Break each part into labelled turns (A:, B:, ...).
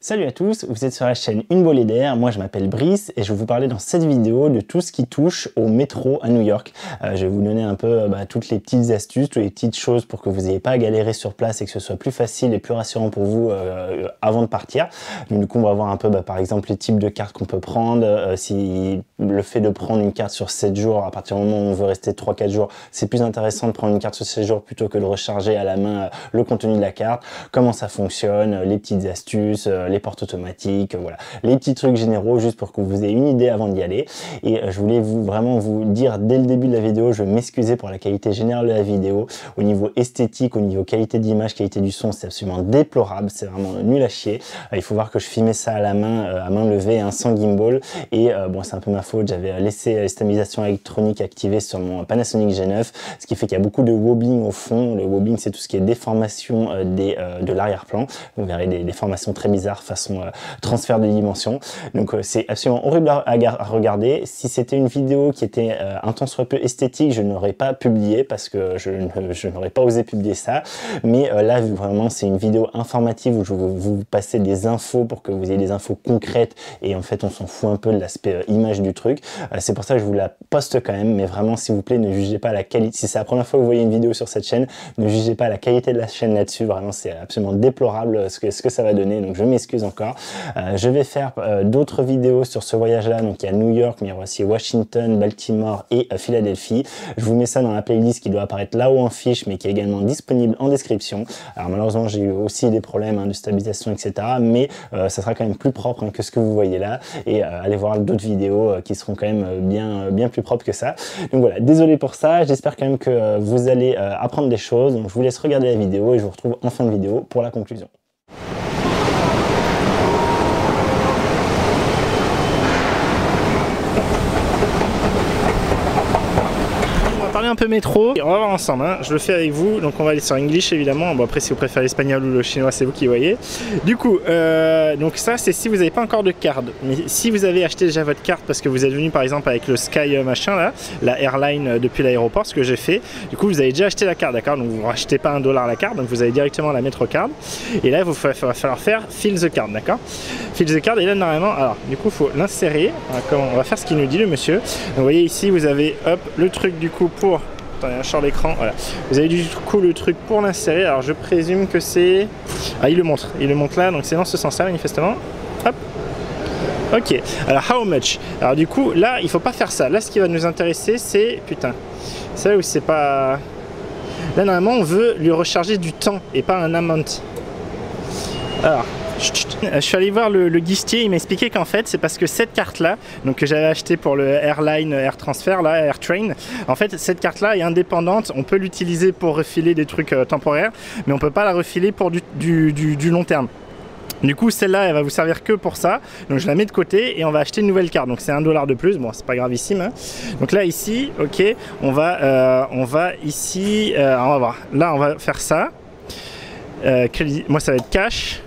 A: Salut à tous, vous êtes sur la chaîne Une Bolée d'air, moi je m'appelle Brice et je vais vous parler dans cette vidéo de tout ce qui touche au métro à New York. Je vais vous donner un peu toutes les petites astuces, toutes les petites choses pour que vous n'ayez pas à galérer sur place et que ce soit plus facile et plus rassurant pour vous avant de partir. Donc, du coup on va voir un peu par exemple les types de cartes qu'on peut prendre, si le fait de prendre une carte sur 7 jours, à partir du moment où on veut rester 3-4 jours, c'est plus intéressant de prendre une carte sur 7 jours plutôt que de recharger à la main le contenu de la carte, comment ça fonctionne, les petites astuces, les portes automatiques, voilà, les petits trucs généraux juste pour que vous ayez une idée avant d'y aller. Et je voulais vraiment vous dire dès le début de la vidéo, je m'excusais pour la qualité générale de la vidéo. Au niveau esthétique, au niveau qualité d'image, qualité du son, c'est absolument déplorable, c'est vraiment nul à chier. Il faut voir que je filmais ça à la main, à main levée, sans gimbal. Et bon, c'est un peu ma faute, j'avais laissé la stabilisation électronique activée sur mon Panasonic G9, ce qui fait qu'il y a beaucoup de wobbling au fond. Le wobbling, c'est tout ce qui est déformation de l'arrière-plan. Vous verrez des déformations très bizarres façon transfert de dimension. Donc c'est absolument horrible à regarder. Si c'était une vidéo qui était un tant soit peu esthétique, je n'aurais pas publié parce que je n'aurais pas osé publier ça. Mais là, vraiment, c'est une vidéo informative où je vais vous passer des infos pour que vous ayez des infos concrètes et en fait, on s'en fout un peu de l'aspect image du truc. C'est pour ça que je vous la poste quand même, mais vraiment, s'il vous plaît, ne jugez pas la qualité. Si c'est la première fois que vous voyez une vidéo sur cette chaîne, ne jugez pas la qualité de la chaîne là-dessus. Vraiment, c'est absolument déplorable ce que ça va donner. Donc, je m'excuse encore. Je vais faire d'autres vidéos sur ce voyage-là. Donc, il y a New York, mais il y aura aussi Washington, Baltimore et Philadelphie. Je vous mets ça dans la playlist qui doit apparaître là-haut en fiche, mais qui est également disponible en description. Alors, malheureusement, j'ai eu aussi des problèmes de stabilisation, etc. Mais ça sera quand même plus propre que ce que vous voyez là. Et allez voir d'autres vidéos qui seront quand même bien plus propres que ça. Donc voilà, désolé pour ça. J'espère quand même que vous allez apprendre des choses. Donc, je vous laisse regarder la vidéo et je vous retrouve en fin de vidéo pour la conclusion. Un peu métro, on va voir ensemble, hein. Je le fais avec vous, donc on va aller sur English évidemment. Bon, après si vous préférez l'espagnol ou le chinois, c'est vous qui voyez. Du coup, donc ça c'est si vous n'avez pas encore de carte, mais si vous avez acheté déjà votre carte parce que vous êtes venu par exemple avec le Sky machin là, la airline depuis l'aéroport, ce que j'ai fait, du coup vous avez déjà acheté la carte, d'accord, donc vous ne rachetez pas $1 la carte, donc vous allez directement la mettre card, et là il va falloir faire fill the card, d'accord, fill the card, et là normalement, alors du coup il faut l'insérer, on va faire ce qu'il nous dit le monsieur. Donc, vous voyez ici vous avez hop le truc du coup pour un champ d'écran, voilà. Vous avez du coup le truc pour l'insérer. Alors je présume que c'est... Ah, il le montre là, donc c'est dans ce sens-là manifestement. Hop. Ok, alors how much? Alors du coup, là, il faut pas faire ça. Là, ce qui va nous intéresser, c'est... Putain, c'est là où c'est pas... Là, normalement, on veut lui recharger du temps et pas un amount. Alors... Je suis allé voir le guichetier, il m'a expliqué qu'en fait c'est parce que cette carte là, donc que j'avais acheté pour le Airline Air Transfer là, Air Train, en fait cette carte là est indépendante, on peut l'utiliser pour refiler des trucs temporaires, mais on peut pas la refiler pour du long terme. Du coup celle-là elle va vous servir que pour ça, donc je la mets de côté et on va acheter une nouvelle carte, donc c'est $1 de plus, bon c'est pas gravissime, hein. Donc là ici, ok, on va ici, on va voir, là on va faire ça, moi ça va être cash.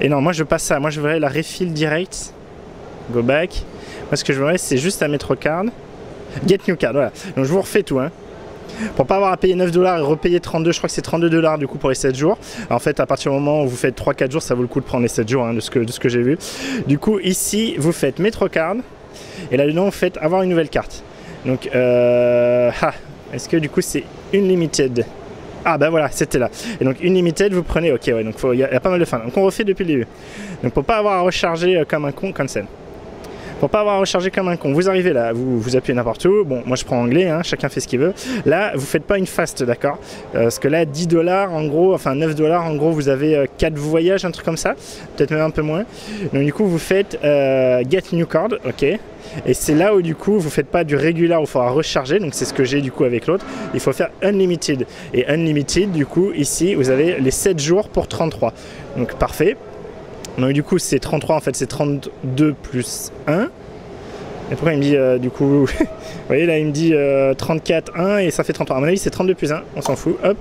A: Et non, moi je passe ça, moi je voudrais la refill direct, go back. Moi ce que je voudrais c'est juste la mettre card, get new card, voilà. Donc je vous refais tout, hein. Pour pas avoir à payer $9 et repayer 32, je crois que c'est $32 du coup pour les 7 jours. En fait à partir du moment où vous faites 3-4 jours, ça vaut le coup de prendre les 7 jours, hein, de ce que j'ai vu. Du coup ici vous faites mettre card, et là dedans vous faites avoir une nouvelle carte. Donc est-ce que du coup c'est unlimited? Ah bah voilà, c'était là. Et donc unlimited, vous prenez, ok, ouais, donc il y a pas mal de fins. Donc on refait depuis le début. Donc pour pas avoir à recharger comme un con, cancel. Pour pas avoir à recharger comme un con, vous arrivez là, vous appuyez n'importe où. Bon, moi je prends anglais, hein, chacun fait ce qu'il veut. Là, vous faites pas une fast, d'accord, parce que là, $10 en gros, enfin $9 en gros, vous avez 4 voyages, un truc comme ça, peut-être même un peu moins. Donc du coup, vous faites get new card, ok. Et c'est là où du coup vous faites pas du régulier où il faudra recharger, donc c'est ce que j'ai du coup avec l'autre, il faut faire unlimited. Et unlimited du coup ici vous avez les 7 jours pour 33, donc parfait. Donc du coup c'est 33, en fait c'est 32 plus 1. Et pourquoi il me dit du coup, vous voyez là il me dit 34, 1 et ça fait 33, à mon avis c'est 32 plus 1, on s'en fout, hop.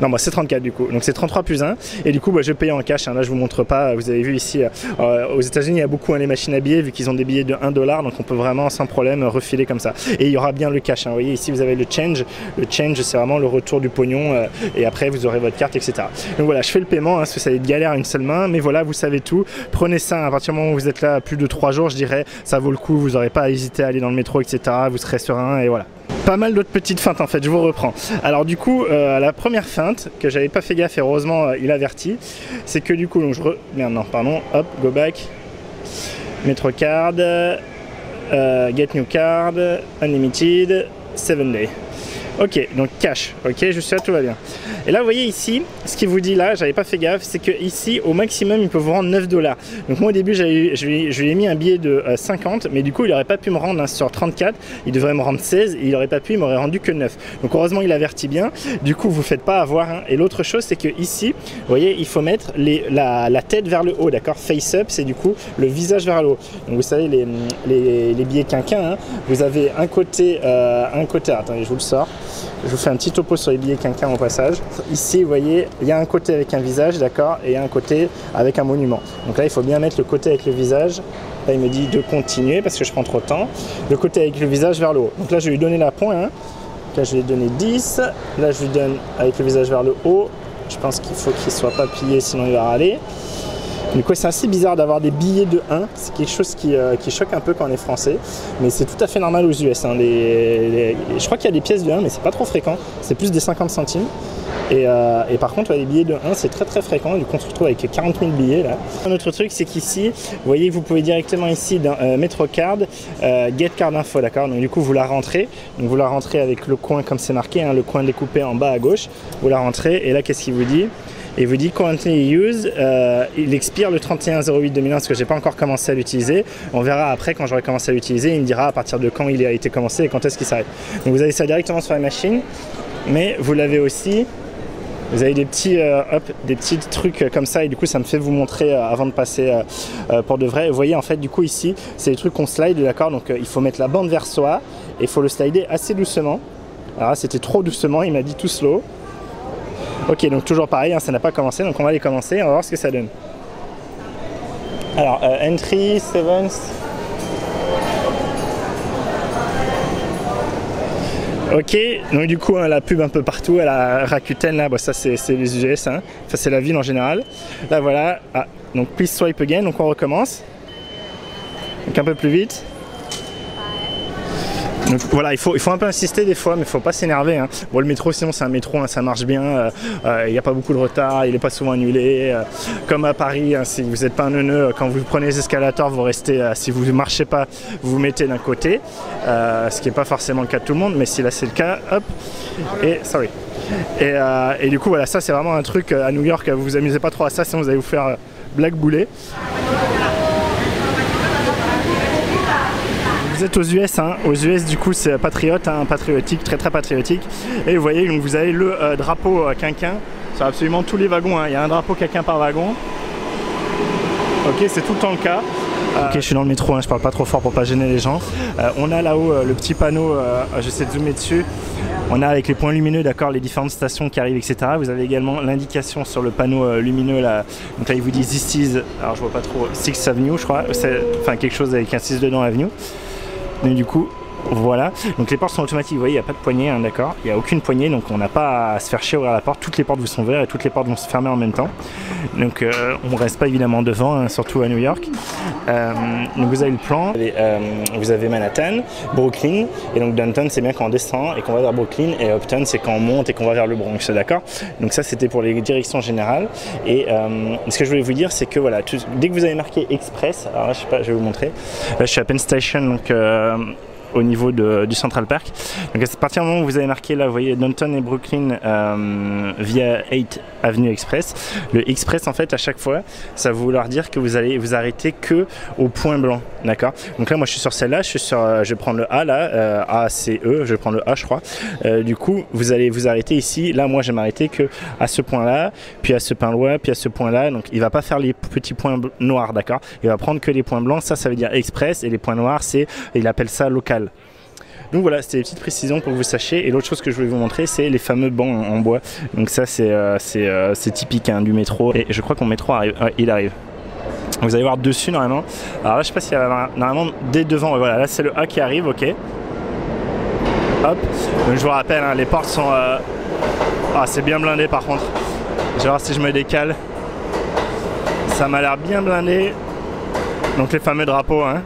A: Non, bah c'est 34 du coup, donc c'est 33 plus 1. Et du coup, bah, je paye en cash. Hein. Là, je vous montre pas. Vous avez vu ici, aux États-Unis, il y a beaucoup les machines à billets, vu qu'ils ont des billets de 1 $, donc on peut vraiment sans problème refiler comme ça. Et il y aura bien le cash. Hein. Vous voyez, ici, vous avez le change. Le change, c'est vraiment le retour du pognon. Et après, vous aurez votre carte, etc. Donc voilà, je fais le paiement, hein, parce que ça va être galère à une seule main. Mais voilà, vous savez tout. Prenez ça à partir du moment où vous êtes là plus de 3 jours, je dirais, ça vaut le coup. Vous n'aurez pas à hésiter à aller dans le métro, etc. Vous serez serein et voilà. Pas mal d'autres petites feintes en fait, je vous reprends. Alors du coup, la première feinte que j'avais pas fait gaffe et heureusement il avertit, c'est que du coup, donc merde non, pardon, hop, go back, Metro Card, Get New Card, Unlimited, 7 Day. Ok, donc cash, ok, juste là tout va bien. Et là vous voyez ici, ce qu'il vous dit là, j'avais pas fait gaffe, c'est que ici au maximum il peut vous rendre 9 $. Donc moi au début je lui ai mis un billet de 50, mais du coup il aurait pas pu me rendre sur 34, il devrait me rendre 16 et il aurait pas pu, il m'aurait rendu que 9. Donc heureusement il avertit bien, du coup vous faites pas avoir. Hein. Et l'autre chose c'est que ici, vous voyez, il faut mettre la tête vers le haut, d'accord. Face up, c'est du coup le visage vers le haut. Donc vous savez les billets quinquins, hein, vous avez un côté, attendez je vous le sors. Je vous fais un petit topo sur les billets quinquins au passage. Ici, vous voyez, il y a un côté avec un visage, d'accord, et un côté avec un monument. Donc là, il faut bien mettre le côté avec le visage. Là, il me dit de continuer parce que je prends trop de temps. Le côté avec le visage vers le haut. Donc là, je vais lui donner la pointe. Hein. Là, je vais lui donner 10. Là, je lui donne avec le visage vers le haut. Je pense qu'il faut qu'il ne soit pas plié, sinon il va râler. Du coup, c'est assez bizarre d'avoir des billets de 1. C'est quelque chose qui choque un peu quand on est français. Mais c'est tout à fait normal aux US. Hein. Je crois qu'il y a des pièces de 1, mais c'est pas trop fréquent. C'est plus des 50 centimes. Et par contre, les billets de 1, c'est très très fréquent. Du coup, on se retrouve avec 40 000 billets là. Un autre truc, c'est qu'ici, vous voyez, vous pouvez directement ici dans Metro Card, Get Card Info, d'accord. Donc du coup, vous la rentrez. Donc vous la rentrez avec le coin comme c'est marqué, hein, le coin découpé en bas à gauche. Vous la rentrez. Et là, qu'est-ce qu'il vous dit ? Et vous dit currently used, il expire le 31/08/2001 parce que j'ai pas encore commencé à l'utiliser. On verra après quand j'aurai commencé à l'utiliser, il me dira à partir de quand il a été commencé et quand est-ce qu'il s'arrête. Donc vous avez ça directement sur la machine, mais vous l'avez aussi. Vous avez des petits, des petits trucs comme ça et du coup ça me fait vous montrer avant de passer pour de vrai. Vous voyez en fait du coup ici c'est des trucs qu'on slide, d'accord. Donc il faut mettre la bande vers soi et il faut le slider assez doucement. Alors là c'était trop doucement, il m'a dit tout slow. Ok, donc toujours pareil, hein, ça n'a pas commencé, donc on va les commencer, on va voir ce que ça donne. Alors, entry, 7. Ok, donc du coup, hein, la pub un peu partout, à la Rakuten, là, bah, ça c'est les US, hein. Enfin c'est la ville en général. Là voilà, ah, donc please swipe again, donc on recommence. Donc un peu plus vite. Donc voilà, il faut un peu insister des fois, mais il ne faut pas s'énerver. Hein. Bon, le métro, sinon c'est un métro, hein, ça marche bien, il n'y a pas beaucoup de retard, il n'est pas souvent annulé. Comme à Paris, hein, si vous n'êtes pas un neuneu, quand vous prenez les escalators, vous restez, si vous ne marchez pas, vous vous mettez d'un côté, ce qui n'est pas forcément le cas de tout le monde, mais si là c'est le cas, hop, et sorry. Et du coup, voilà, ça c'est vraiment un truc à New York, vous vous amusez pas trop à ça, sinon vous allez vous faire blackbouler. Vous êtes aux US, hein. Aux US du coup c'est patriote, hein, patriotique, très très patriotique. Et vous voyez, donc vous avez le drapeau quinquin sur absolument tous les wagons, hein. Il y a un drapeau quinquin par wagon. Ok, c'est tout le temps le cas. Ok, je suis dans le métro, hein, je parle pas trop fort pour pas gêner les gens. On a là-haut le petit panneau, j'essaie de zoomer dessus. On a avec les points lumineux, d'accord, les différentes stations qui arrivent, etc. Vous avez également l'indication sur le panneau lumineux là. Donc là, il vous dit This is, alors je vois pas trop, 6th Avenue, je crois. Enfin, quelque chose avec un 6 dedans, Avenue. Et du coup, voilà. Donc les portes sont automatiques, vous voyez, il n'y a pas de poignée, hein, d'accord. Il n'y a aucune poignée, donc on n'a pas à se faire chier à ouvrir la porte. Toutes les portes vous sont ouvertes et toutes les portes vont se fermer en même temps. Donc on ne reste pas évidemment devant, hein, surtout à New York. Donc vous avez le plan. Vous avez Manhattan, Brooklyn, et donc Downtown c'est bien quand on descend et qu'on va vers Brooklyn, et Uptown c'est quand on monte et qu'on va vers le Bronx, d'accord. Donc ça c'était pour les directions générales. Et ce que je voulais vous dire c'est que voilà, dès que vous avez marqué Express, alors là je sais pas, je vais vous montrer. Là je suis à Penn Station, donc au niveau du Central Park. Donc à partir du moment où vous avez marqué là, vous voyez Downtown et Brooklyn via 8th Avenue Express. Le Express en fait à chaque fois, ça va vouloir dire que vous allez vous arrêter que au point blanc, d'accord. Donc là moi je suis sur celle-là, je vais prendre le A là, A, C, E, je vais prendre le A je crois. Du coup vous allez vous arrêter ici. Là moi je vais m'arrêter que à ce point-là, puis à ce point-là, puis à ce point-là. Donc il va pas faire les petits points noirs, d'accord. Il va prendre que les points blancs. Ça veut dire Express, et les points noirs c'est, il appelle ça local. Donc voilà, c'était des petites précisions pour que vous sachiez. Et l'autre chose que je voulais vous montrer, c'est les fameux bancs en bois. Donc ça c'est typique hein, du métro. Et je crois qu'on métro arrive, il arrive. Vous allez voir dessus normalement. Alors là je sais pas s'il y a normalement dès devant, voilà, là c'est le A qui arrive, ok. Hop, donc je vous rappelle, hein, les portes sont... Ah c'est bien blindé par contre. Je vais voir si je me décale. Ça m'a l'air bien blindé. Donc les fameux drapeaux, hein.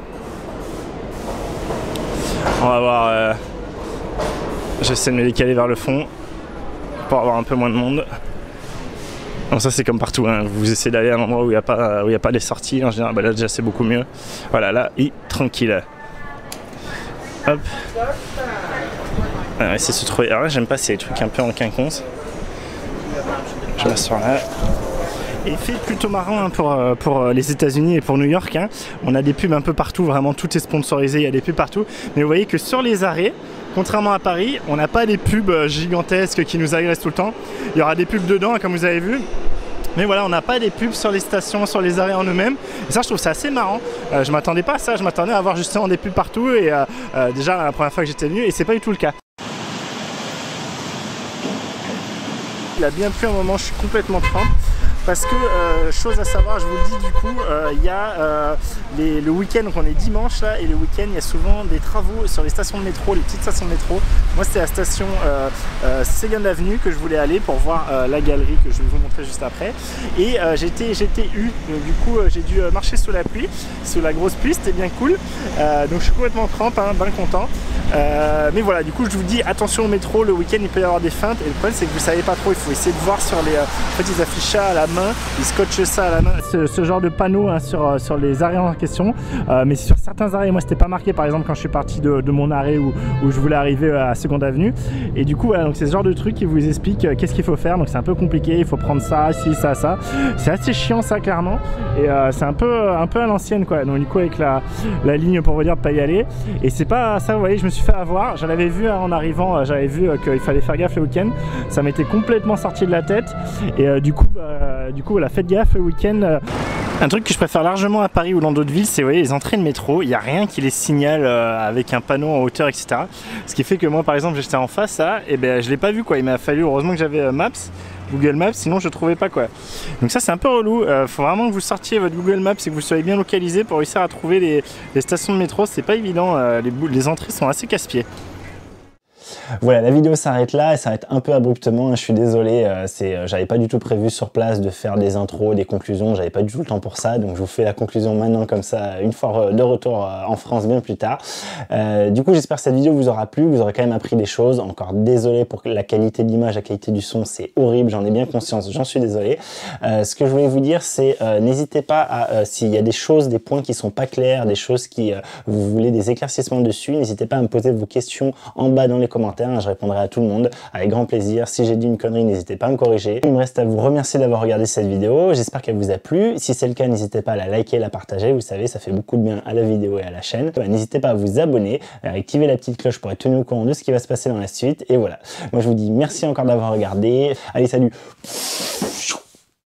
A: On va voir... J'essaie de me décaler vers le fond pour avoir un peu moins de monde. Donc ça c'est comme partout, hein. Vous essayez d'aller à un endroit où il n'y a pas les sorties en général, bah là déjà c'est beaucoup mieux. Voilà, là, tranquille. Hop. On va essayer de se trouver. Alors là j'aime pas ces trucs un peu en quinconce. Je m'assois là. Et fait plutôt marrant hein, pour les États-Unis et pour New York. Hein. On a des pubs un peu partout, vraiment tout est sponsorisé, il y a des pubs partout. Mais vous voyez que sur les arrêts, contrairement à Paris, on n'a pas des pubs gigantesques qui nous agressent tout le temps. Il y aura des pubs dedans, comme vous avez vu. Mais voilà, on n'a pas des pubs sur les stations, sur les arrêts en eux-mêmes. Et ça, je trouve ça assez marrant. Je m'attendais pas à ça, je m'attendais à avoir justement des pubs partout. Et déjà, la première fois que j'étais venu, et c'est pas du tout le cas. Il a bien plu un moment, je suis complètement trempe. Parce que, chose à savoir, je vous le dis du coup, il y a le week-end, donc on est dimanche là, et le week-end il y a souvent des travaux sur les stations de métro, les petites stations de métro. Moi c'était la station Second Avenue que je voulais aller pour voir la galerie que je vais vous montrer juste après. Et j'étais eu, donc du coup j'ai dû marcher sous la pluie, sous la grosse pluie, c'était bien cool. Donc je suis complètement trempe, hein, bien content. Mais voilà, du coup je vous dis attention au métro, le week-end il peut y avoir des feintes. Et le problème c'est que vous savez pas trop, il faut essayer de voir sur les... En fait ils affichent ça à la main, ils scotchent ça à la main. Ce genre de panneau hein, sur les arrêts en question. Mais sur certains arrêts, moi c'était pas marqué par exemple quand je suis parti de mon arrêt où je voulais arriver à Seconde Avenue. Et du coup voilà, donc c'est ce genre de truc qui vous explique qu'est-ce qu'il faut faire. Donc c'est un peu compliqué, il faut prendre ça, ci, ça, ça. C'est assez chiant ça clairement. Et c'est un peu à l'ancienne quoi. Donc du coup avec la ligne pour vous dire de pas y aller. Et c'est pas ça, vous voyez, je me suis fait avoir. J'en avais vu hein, en arrivant, j'avais vu qu'il fallait faire gaffe le week-end. Ça m'était complètement sorti de la tête. Et du coup voilà, faites gaffe le week-end. Un truc que je préfère largement à Paris ou dans d'autres villes, c'est les entrées de métro. Il n'y a rien qui les signale avec un panneau en hauteur, etc. Ce qui fait que moi, par exemple, j'étais en face là, et ben je l'ai pas vu quoi. Il m'a fallu, heureusement que j'avais Google Maps, sinon je trouvais pas quoi. Donc ça c'est un peu relou. Faut vraiment que vous sortiez votre Google Maps et que vous soyez bien localisé pour réussir à trouver les stations de métro. C'est pas évident. Les entrées sont assez casse-pieds. Voilà, la vidéo s'arrête là, elle s'arrête un peu abruptement, hein, je suis désolé, j'avais pas du tout prévu sur place de faire des intros, des conclusions, j'avais pas du tout le temps pour ça, donc je vous fais la conclusion maintenant comme ça, une fois de retour en France bien plus tard. Du coup j'espère que cette vidéo vous aura plu, vous aurez quand même appris des choses, encore désolé pour la qualité de l'image, la qualité du son, c'est horrible, j'en ai bien conscience, j'en suis désolé. Ce que je voulais vous dire c'est, n'hésitez pas à, s'il y a des choses, des points qui sont pas clairs, des choses qui, vous voulez des éclaircissements dessus, n'hésitez pas à me poser vos questions en bas dans les commentaires. Je répondrai à tout le monde avec grand plaisir. Si j'ai dit une connerie, n'hésitez pas à me corriger. Il me reste à vous remercier d'avoir regardé cette vidéo. J'espère qu'elle vous a plu. Si c'est le cas, n'hésitez pas à la liker, la partager. Vous savez, ça fait beaucoup de bien à la vidéo et à la chaîne. N'hésitez pas à vous abonner, à activer la petite cloche pour être tenu au courant de ce qui va se passer dans la suite. Et voilà. Moi, je vous dis merci encore d'avoir regardé. Allez, salut!